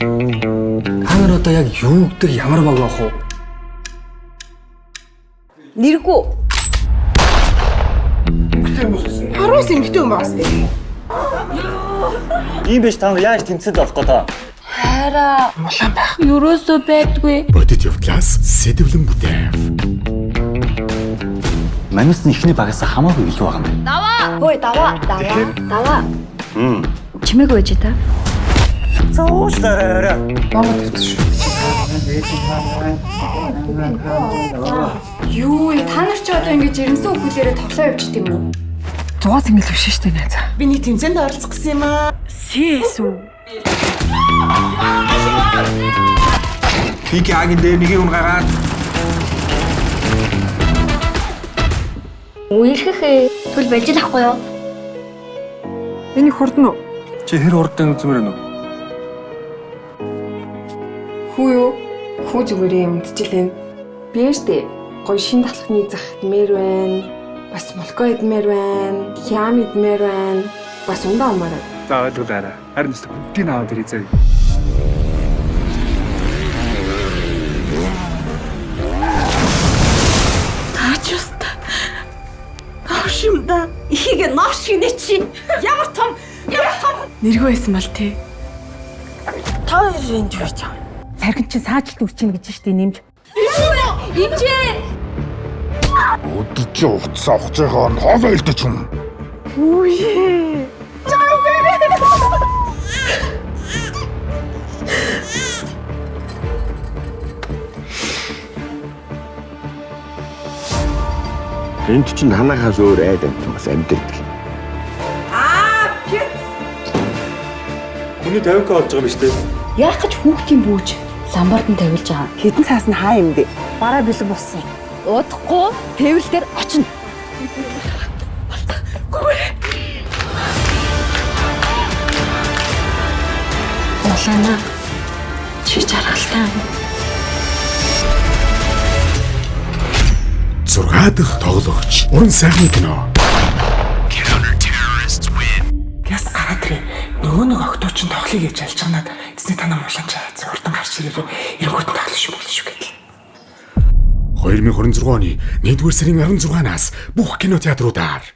Та нар одоо яг юу гэдэг ямар баг байх вэ? Нэргүй. Харуус эмхтэн бас дээ. Ийм биш та нар яаж тэмцээд болох гэдэг. Хараа. Улаан байх. Юурөөсөө байдгүй. Бодит явдлаас сэдэвлэн бүтэв. Манайс нь ихний багаас хамаагүй илүү байгаа юм байна. Хөөе, даваа. Чимээг байж та. Зоочлаарай. Монгол төвч. Юу, та нар ч одоо ингэж ерөнсөн хөлөөрөө тоглоо явчих тийм үү? 100 сэнгэл биш шүү дээ найзаа. Би нэг тэмцээнд оролцох гэсэн юм аа. Сэс үү? Пики агийн дээр нэгийг унгагаад Үерхэх түл байж л ахгүй юу? Энийг хурдан уу? чи хэр хурдан үзмээр нөө? Хүү юу? Хүү зүгээр юм мэдчихлээ. Би штэ гоё шин талхны зах идмээр байна. Бас молко идмээр байна. Хям идмээр байна. Бас ундаа умаарай. За ойлголаарай. Харин ч бүгдийг аваад ирээ заяа. Навшимда. Ихийг навш гинэ чи. Ямар том. Нэргүй байсан бол тий. Та хоёрын дүүч. Тархин чи саажилт үрчин гэж штий нэмж. Имжээ. Өдөж уцаа ухцаагаар хоол ойлдож юм. Энд чинь ханахаас өөр айл амт бас амьдэрдэг. Хүний 50k болж байгаа юм шүү дээ. Яах гэж хүүхдийн бүүж ламбард нь тавилж байгаа. Хідэн цаас нь хаа юм бэ? Бараа бэлэг болсон. Удахгүй тэвэл дээр очино. Улаана. Чи жаргалтай. 6 дахь тоглогч. Уран сайхны кино. Яс гараад ирээ. Нөгөө нэг октоо чинь тоглоё гэж ялж байгаад эцний танаа муулан чаац урдан гарч ирээ. Эрэнгүүт тоглох шүү гэдэл. 2026 оны 1-р сарын 16-наас бүх кинотеатруудаар